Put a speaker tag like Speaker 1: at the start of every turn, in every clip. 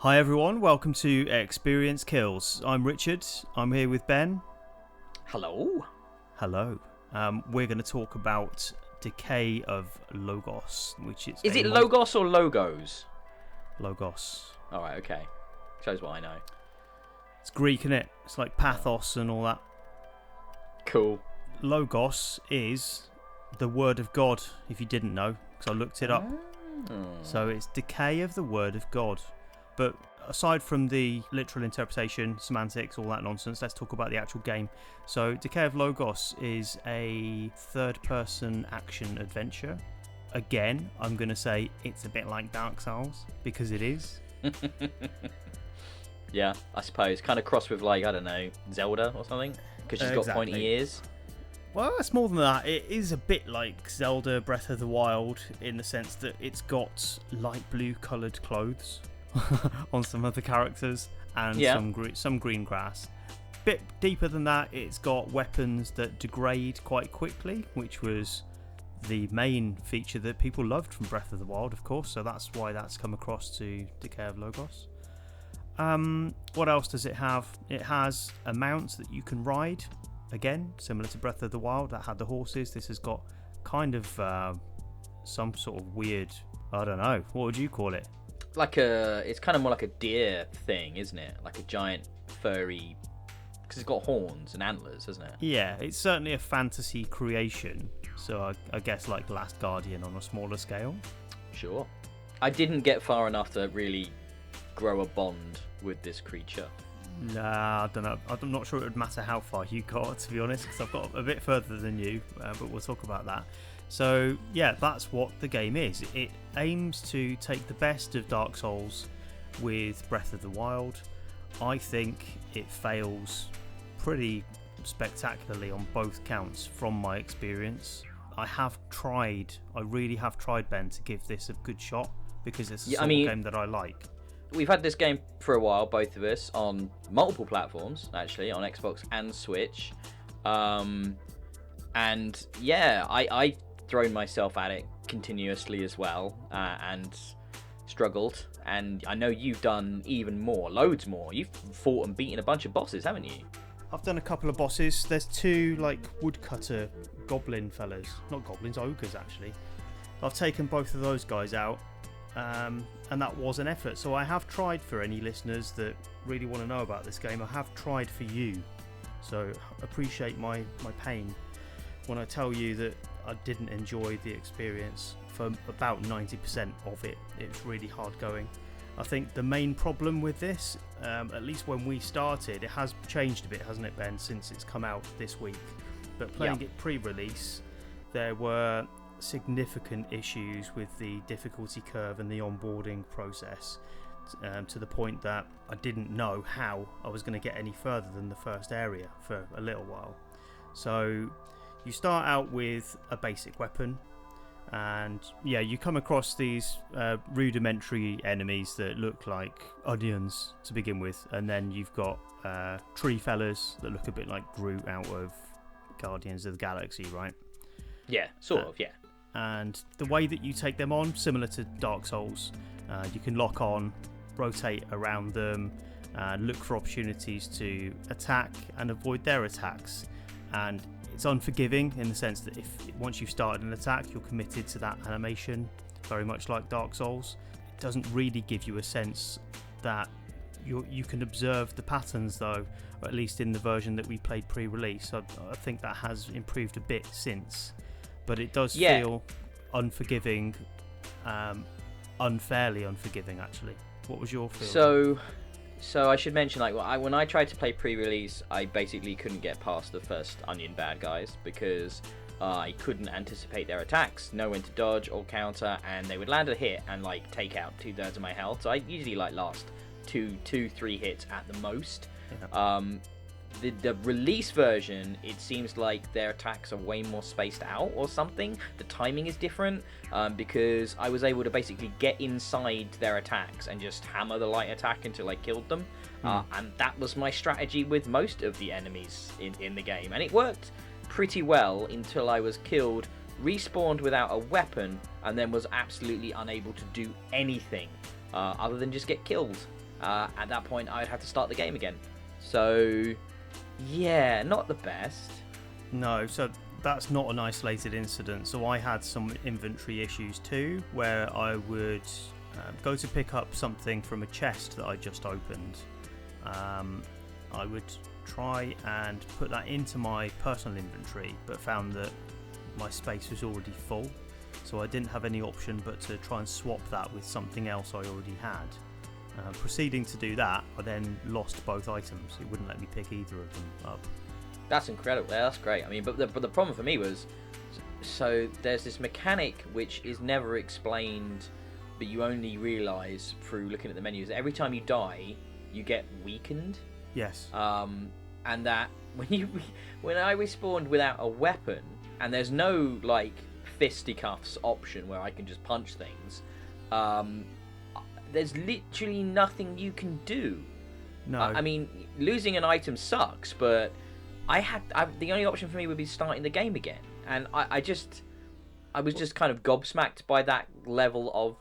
Speaker 1: Hi everyone, welcome to Experience Kills. I'm Richard, I'm here with Ben.
Speaker 2: Hello.
Speaker 1: Hello. We're going to talk about Decay of Logos, which is...
Speaker 2: Is it Logos or Logos?
Speaker 1: Logos.
Speaker 2: Alright, okay. Shows what I know.
Speaker 1: It's Greek, isn't it? It's like pathos and all that.
Speaker 2: Cool.
Speaker 1: Logos is the word of God, if you didn't know, because I looked it up. So it's decay of the word of God. But aside from the literal interpretation, semantics, all that nonsense, let's talk about the actual game. So Decay of Logos is a third-person action adventure. Again, I'm going to say it's a bit like Dark Souls, because it is.
Speaker 2: Yeah, I suppose. Kind of cross with, like, I don't know, Zelda or something? Because she's got pointy ears.
Speaker 1: Well, it's more than that. It is a bit like Zelda Breath of the Wild in the sense that it's got light blue coloured clothes on some of the characters and some green grass. Bit deeper than that, it's got weapons that degrade quite quickly, which was the main feature that people loved from Breath of the Wild, of course, so that's why that's come across to Decay of Logos. What else does it have? It has a mount that you can ride. Again, similar to Breath of the Wild, that had the horses. This has got kind of some sort of weird, I don't know, what would you call it?
Speaker 2: It's kind of more like a deer thing, isn't it? Like a giant furry, because it's got horns and antlers, isn't it?
Speaker 1: Yeah, it's certainly a fantasy creation. So I guess like Last Guardian on a smaller scale.
Speaker 2: Sure. I didn't get far enough to really grow a bond with this creature.
Speaker 1: Nah, I don't know. I'm not sure it would matter how far you got, to be honest, because I've got a bit further than you, but we'll talk about that. So, yeah, that's what the game is. It aims to take the best of Dark Souls with Breath of the Wild. I think it fails pretty spectacularly on both counts from my experience. I really have tried, Ben, to give this a good shot, because it's a sort of game that I like.
Speaker 2: We've had this game for a while, both of us, on multiple platforms, actually, on Xbox and Switch. And yeah, I thrown myself at it continuously as well, and struggled. And I know you've done even more, loads more. You've fought and beaten a bunch of bosses, haven't you?
Speaker 1: I've done a couple of bosses. There's two, like, woodcutter goblin fellas. Not goblins, ogres, actually. I've taken both of those guys out. And that was an effort. So I have tried, for any listeners that really want to know about this game, I have tried for you. So appreciate my pain when I tell you that I didn't enjoy the experience for about 90% of it. It's really hard going. I think the main problem with this, at least when we started, it has changed a bit, hasn't it, Ben, since it's come out this week. But playing it pre-release, there were significant issues with the difficulty curve and the onboarding process, to the point that I didn't know how I was going to get any further than the first area for a little while. So you start out with a basic weapon, and yeah, you come across these rudimentary enemies that look like onions to begin with, and then you've got tree fellas that look a bit like Groot out of Guardians of the Galaxy, right?
Speaker 2: Yeah, sort of, yeah.
Speaker 1: And the way that you take them on, similar to Dark Souls, you can lock on, rotate around them, look for opportunities to attack and avoid their attacks. And it's unforgiving in the sense that if once you've started an attack, you're committed to that animation, very much like Dark Souls. It doesn't really give you a sense that you can observe the patterns, though, or at least in the version that we played pre-release. I think that has improved a bit since. But it does feel unforgiving, unfairly unforgiving, actually. What was your feeling?
Speaker 2: So I should mention, like, when I tried to play pre-release, I basically couldn't get past the first onion bad guys because I couldn't anticipate their attacks, know when to dodge or counter, and they would land a hit and like take out 2/3 of my health. So I usually like last two, 3 hits at the most. Yeah. The release version, it seems like their attacks are way more spaced out or something. The timing is different, because I was able to basically get inside their attacks and just hammer the light attack until I killed them. And that was my strategy with most of the enemies in the game. And it worked pretty well until I was killed, respawned without a weapon, and then was absolutely unable to do anything other than just get killed. at that point I'd have to start the game again. So, yeah, not the best.
Speaker 1: No, so that's not an isolated incident. So I had some inventory issues too, where I would go to pick up something from a chest that I just opened. I would try and put that into my personal inventory, but found that my space was already full. So I didn't have any option but to try and swap that with something else I already had. Proceeding to do that, I then lost both items. It wouldn't let me pick either of them up.
Speaker 2: That's incredible. Yeah, that's great. I mean, but the problem for me was, so there's this mechanic which is never explained, but you only realise through looking at the menus. Every time you die, you get weakened.
Speaker 1: Yes.
Speaker 2: And that when I respawned without a weapon, and there's no like fisticuffs option where I can just punch things, there's literally nothing you can do.
Speaker 1: No.
Speaker 2: I mean, losing an item sucks, but the only option for me would be starting the game again, and I was just kind of gobsmacked by that level of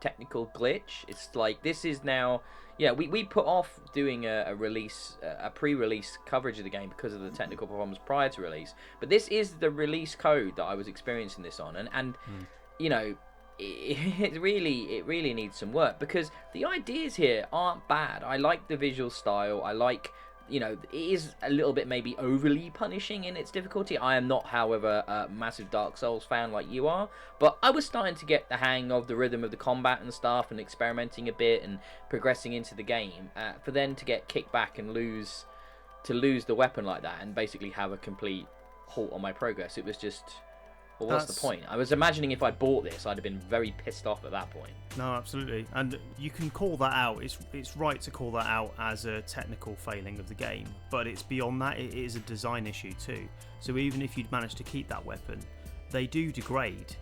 Speaker 2: technical glitch. It's like, this is now, we put off doing a pre-release coverage of the game because of the technical problems prior to release, but this is the release code that I was experiencing this on, and you know, it really needs some work, because the ideas here aren't bad. I like the visual style. I like, you know, it is a little bit maybe overly punishing in its difficulty. I am not, however, a massive Dark Souls fan like you are, but I was starting to get the hang of the rhythm of the combat and stuff, and experimenting a bit and progressing into the game. For then to get kicked back and lose the weapon like that, and basically have a complete halt on my progress, it was just, well, what's the point? I was imagining if I bought this, I'd have been very pissed off at that point.
Speaker 1: No, absolutely. And you can call that out. It's right to call that out as a technical failing of the game, but it's beyond that. It is a design issue too. So even if you'd managed to keep that weapon, they do degrade.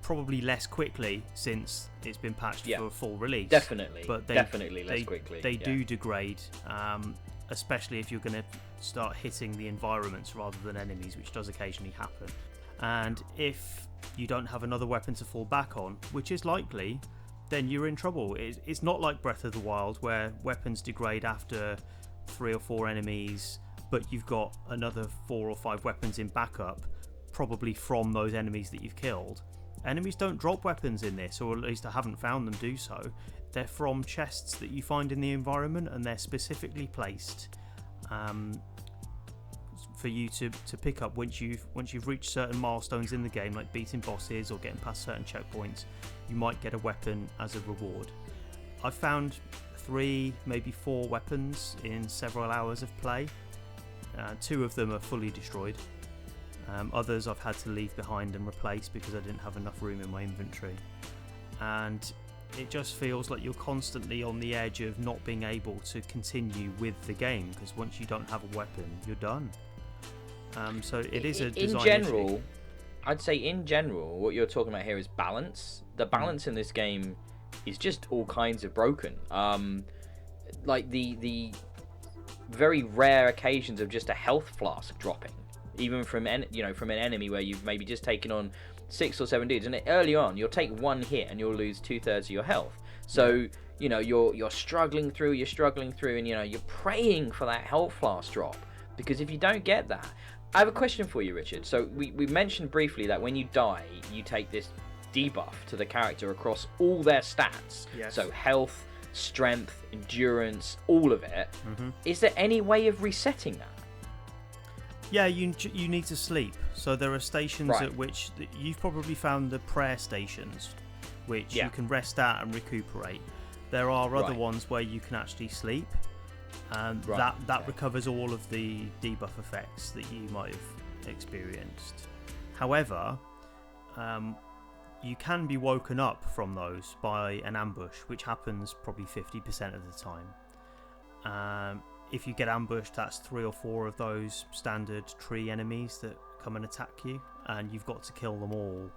Speaker 1: Probably less quickly since it's been patched for a full release.
Speaker 2: Definitely.
Speaker 1: But
Speaker 2: definitely less quickly.
Speaker 1: They do degrade, especially if you're going to start hitting the environments rather than enemies, which does occasionally happen. And if you don't have another weapon to fall back on, which is likely, then you're in trouble. It's not like Breath of the Wild, where weapons degrade after 3 or 4 enemies, but you've got another 4 or 5 weapons in backup, probably from those enemies that you've killed. Enemies don't drop weapons in this, or at least I haven't found them do so. They're from chests that you find in the environment, and they're specifically placed for you to pick up once you've reached certain milestones in the game, like beating bosses or getting past certain checkpoints. You might get a weapon as a reward. I've found 3, maybe 4 weapons in several hours of play. 2 of them are fully destroyed. Others I've had to leave behind and replace because I didn't have enough room in my inventory. And it just feels like you're constantly on the edge of not being able to continue with the game, because once you don't have a weapon, you're done. So it is a design issue.
Speaker 2: I'd say in general, what you're talking about here is balance. The balance in this game is just all kinds of broken. Like the very rare occasions of just a health flask dropping, even from an enemy where you've maybe just taken on 6 or 7 dudes, and early on you'll take 1 hit and you'll lose 2/3 of your health. So you know you're struggling through, and you know you're praying for that health flask drop, because if you don't get that, I have a question for you, Richard. So we mentioned briefly that when you die, you take this debuff to the character across all their stats.
Speaker 1: Yes.
Speaker 2: So health, strength, endurance, all of it.
Speaker 1: Mm-hmm.
Speaker 2: Is there any way of resetting that?
Speaker 1: Yeah, you need to sleep. So there are stations at which you've probably found the prayer stations, which you can rest at and recuperate. There are other ones where you can actually sleep, and that recovers all of the debuff effects that you might have experienced. However, you can be woken up from those by an ambush, which happens probably 50% of the time. If you get ambushed, that's 3 or 4 of those standard tree enemies that come and attack you, and you've got to kill them all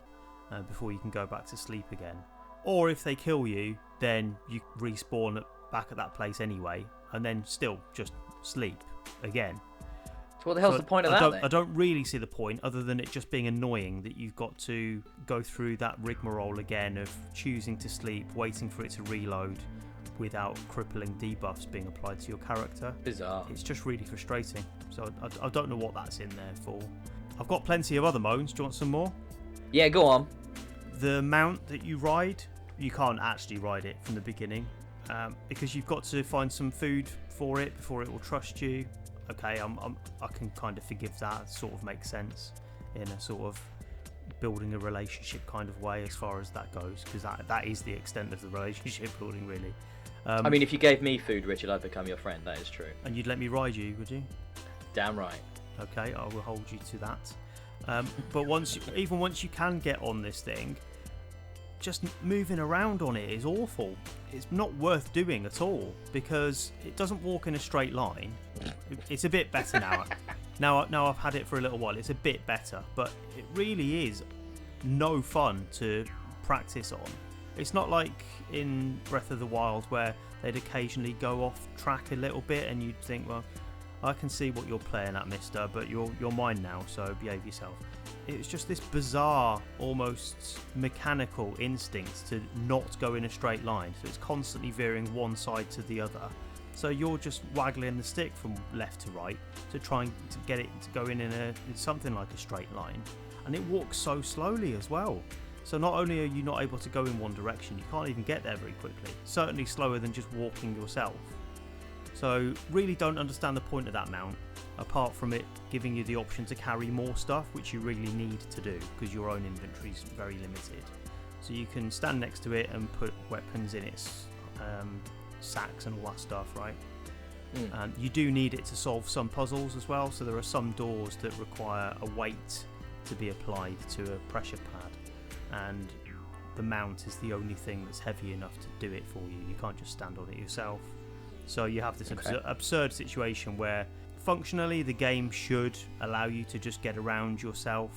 Speaker 1: before you can go back to sleep again. Or if they kill you, then you respawn back at that place anyway, and then still just sleep again.
Speaker 2: So what the hell's the point of that then?
Speaker 1: I don't really see the point, other than it just being annoying that you've got to go through that rigmarole again of choosing to sleep, waiting for it to reload, without crippling debuffs being applied to your character.
Speaker 2: Bizarre.
Speaker 1: It's just really frustrating. So I don't know what that's in there for. I've got plenty of other moans. Do you want some more?
Speaker 2: Yeah, go on.
Speaker 1: The mount that you ride, you can't actually ride it from the beginning because you've got to find some food for it before it will trust you. Okay, I can kind of forgive that. It sort of makes sense in a sort of building a relationship kind of way as far as that goes, because that is the extent of the relationship building, really.
Speaker 2: I mean, if you gave me food, Richard, I'd become your friend. That is true.
Speaker 1: And you'd let me ride you, would you?
Speaker 2: Damn right.
Speaker 1: Okay, I will hold you to that. But once you can get on this thing, just moving around on it is awful. It's not worth doing at all because it doesn't walk in a straight line. It's a bit better now. Now I've had it for a little while. It's a bit better, but it really is no fun to practice on. It's not like in Breath of the Wild where they'd occasionally go off track a little bit and you'd think, well, I can see what you're playing at, mister, but you're mine now, so behave yourself. It's just this bizarre, almost mechanical instinct to not go in a straight line. So it's constantly veering one side to the other. So you're just waggling the stick from left to right to try to get it to go in something like a straight line. And it walks so slowly as well. So not only are you not able to go in one direction, you can't even get there very quickly. Certainly slower than just walking yourself. So really don't understand the point of that mount, apart from it giving you the option to carry more stuff, which you really need to do because your own inventory is very limited. So you can stand next to it and put weapons in its sacks and all that stuff, right? And you do need it to solve some puzzles as well. So there are some doors that require a weight to be applied to a pressure pad, and the mount is the only thing that's heavy enough to do it for you. You can't just stand on it yourself. So you have this absurd situation where functionally the game should allow you to just get around yourself,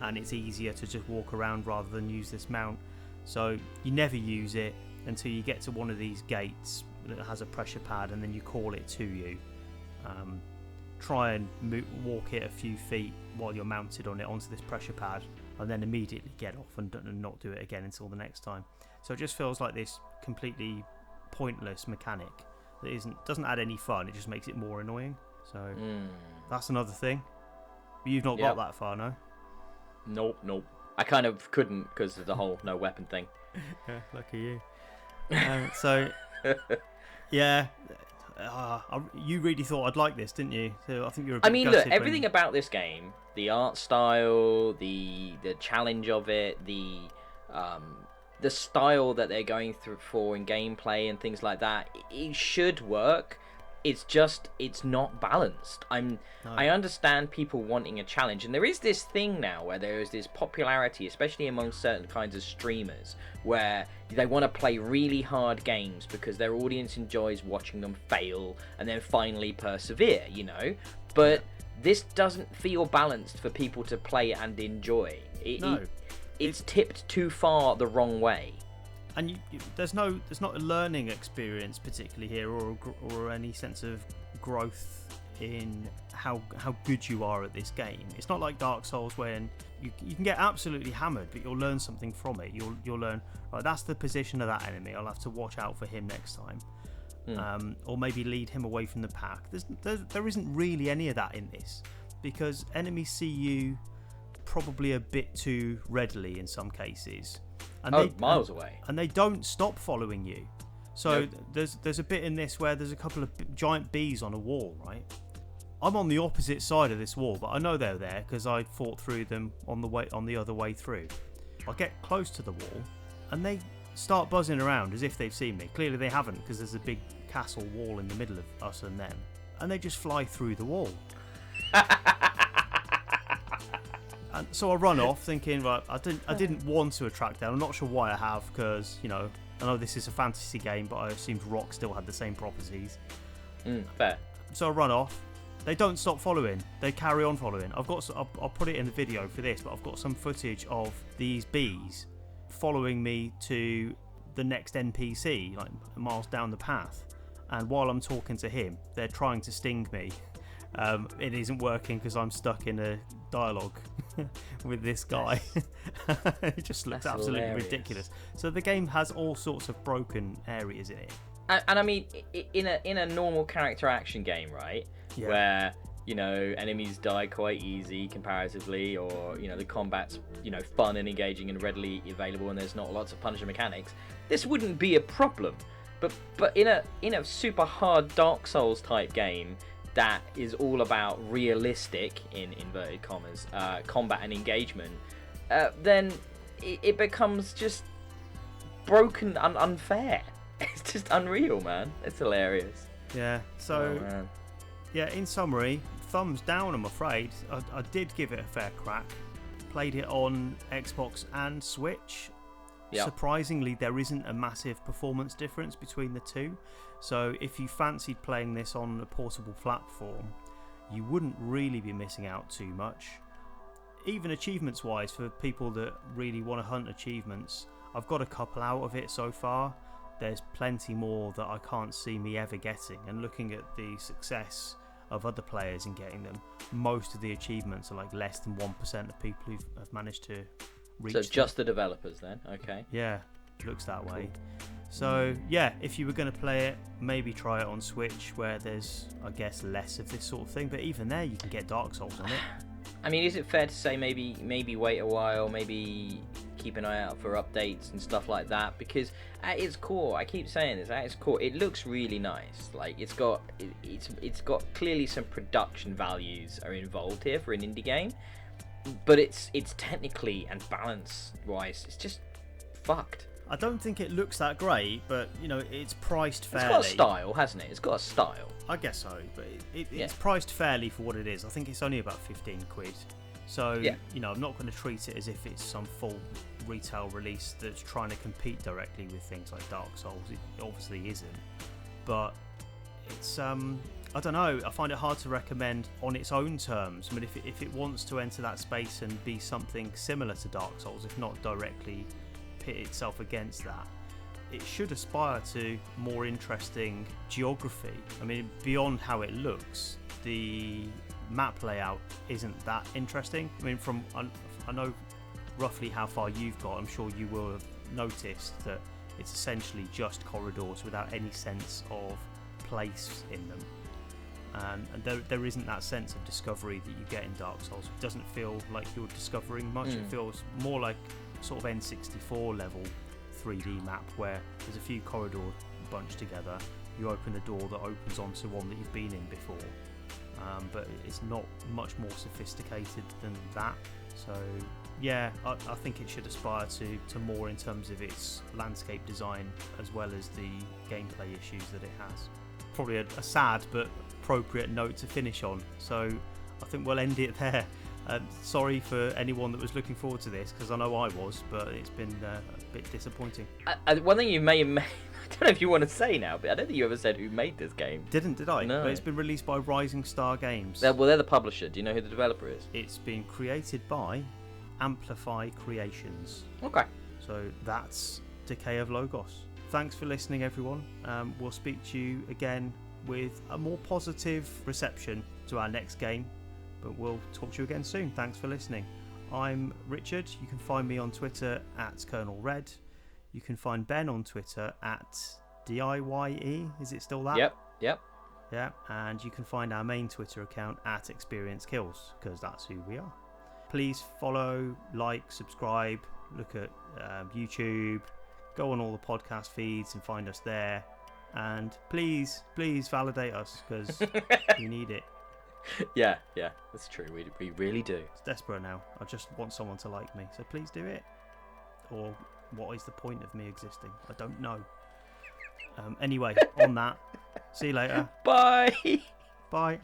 Speaker 1: and it's easier to just walk around rather than use this mount. So you never use it until you get to one of these gates that has a pressure pad, and then you call it to you. Try and walk it a few feet while you're mounted on it onto this pressure pad, and then immediately get off and not do it again until the next time. So it just feels like this completely pointless mechanic that doesn't add any fun. It just makes it more annoying. So that's another thing. But you've not got that far, no?
Speaker 2: Nope. I kind of couldn't because of the whole no weapon thing.
Speaker 1: Yeah, lucky you. So yeah, you really thought I'd like this, didn't you? So I think you're a bit
Speaker 2: look, everything about this game, the art style, the challenge of it, the style that they're going through for in gameplay and things like that, it should work. It's not balanced. I understand people wanting a challenge, and there is this thing now where there is this popularity, especially among certain kinds of streamers, where they want to play really hard games because their audience enjoys watching them fail and then finally persevere, you know? But this doesn't feel balanced for people to play and enjoy. It's tipped too far the wrong way.
Speaker 1: And there's not a learning experience particularly here, or any sense of growth in how good you are at this game. It's not like Dark Souls when you can get absolutely hammered, but you'll learn something from it. You'll learn, right, that's the position of that enemy. I'll have to watch out for him next time, or maybe lead him away from the pack. There isn't really any of that in this, because enemies see you probably a bit too readily in some cases. And
Speaker 2: miles away.
Speaker 1: And they don't stop following you. So there's a bit in this where there's a couple of giant bees on a wall, right? I'm on the opposite side of this wall, but I know they're there because I fought through them on the other way through. I get close to the wall, and they start buzzing around as if they've seen me. Clearly they haven't, because there's a big castle wall in the middle of us and them, and they just fly through the wall. And so I run off thinking, right, I didn't want to attract them. I'm not sure why I have, because, you know, I know this is a fantasy game, but I assumed rock still had the same properties.
Speaker 2: Fair.
Speaker 1: So I run off. They don't stop following. They carry on following. I'll put it in the video for this, but I've got some footage of these bees following me to the next NPC, like miles down the path. And while I'm talking to him, they're trying to sting me. It isn't working because I'm stuck in a dialogue with this guy. It just looks absolutely ridiculous. So the game has all sorts of broken areas in it.
Speaker 2: And I mean, in a normal character action game, right,
Speaker 1: Yeah.
Speaker 2: where enemies die quite easy comparatively, or the combat's fun and engaging and readily available, and there's not lots of punishing mechanics, this wouldn't be a problem. But in a super hard Dark Souls type game that is all about realistic, in inverted commas, combat and engagement, then it becomes just broken and unfair. It's just unreal, man. It's hilarious.
Speaker 1: Yeah. So,
Speaker 2: man.
Speaker 1: Yeah, in summary, thumbs down, I'm afraid. I did give it a fair crack. Played it on Xbox and Switch.
Speaker 2: Yep.
Speaker 1: Surprisingly, there isn't a massive performance difference between the two. So if you fancied playing this on a portable platform, you wouldn't really be missing out too much. Even achievements-wise, for people that really want to hunt achievements, I've got a couple out of it so far. There's plenty more that I can't see me ever getting, and looking at the success of other players in getting them, most of the achievements are like less than 1% of people who have managed to reach
Speaker 2: So
Speaker 1: them.
Speaker 2: just the developers then? Okay.
Speaker 1: Yeah, looks that way. So yeah, if you were going to play it, maybe try it on Switch, where there's, I guess, less of this sort of thing, but even there you can get Dark Souls on it.
Speaker 2: I mean, is it fair to say maybe wait a while, maybe keep an eye out for updates and stuff like that? Because at its core, I keep saying this, at its core, it looks really nice. Like it's got clearly some production values are involved here for an indie game, but it's technically and balance wise, it's just fucked.
Speaker 1: I don't think it looks that great, but it's priced fairly.
Speaker 2: It's got a style, hasn't it? It's got a style.
Speaker 1: I guess so, but it's priced fairly for what it is. I think it's only about 15 quid. So,
Speaker 2: yeah.
Speaker 1: I'm not going to treat it as if it's some full retail release that's trying to compete directly with things like Dark Souls. It obviously isn't. But it's, I don't know, I find it hard to recommend on its own terms. I mean, if it wants to enter that space and be something similar to Dark Souls, if not directly pit itself against that, it should aspire to more interesting geography. I mean, beyond how it looks, the map layout isn't that interesting. I mean, I know roughly how far you've got. I'm sure you will have noticed that it's essentially just corridors without any sense of place in them. And there isn't that sense of discovery that you get in Dark Souls. It doesn't feel like you're discovering much. It feels more like sort of N64 level 3D map, where there's a few corridors bunched together. You open the door that opens onto one that you've been in before, but it's not much more sophisticated than that. So yeah, I think it should aspire to more in terms of its landscape design as well as the gameplay issues that it has. Probably a sad but appropriate note to finish on. So I think we'll end it there. Sorry for anyone that was looking forward to this, because I know I was, but it's been a bit disappointing.
Speaker 2: One thing you may I don't know if you want to say now, but I don't think you ever said who made this game.
Speaker 1: Did I?
Speaker 2: No.
Speaker 1: But it's been released by Rising Star Games.
Speaker 2: Well, they're the publisher. Do you know who the developer is?
Speaker 1: It's been created by Amplify Creations.
Speaker 2: Okay.
Speaker 1: So that's Decay of Logos. Thanks for listening, everyone. We'll speak to you again with a more positive reception to our next game, but we'll talk to you again soon. Thanks for listening. I'm Richard. You can find me on Twitter at Colonel Red. You can find Ben on Twitter at DIYE. Is it still that?
Speaker 2: Yep.
Speaker 1: Yeah, and you can find our main Twitter account at Experience Kills, because that's who we are. Please follow, like, subscribe, look at YouTube, go on all the podcast feeds and find us there. And please validate us, because we need it.
Speaker 2: Yeah, that's true. We really do.
Speaker 1: It's desperate now. I just want someone to like me, so please do it. Or what is the point of me existing? I don't know. Anyway, on that, see you later.
Speaker 2: Bye.
Speaker 1: Bye.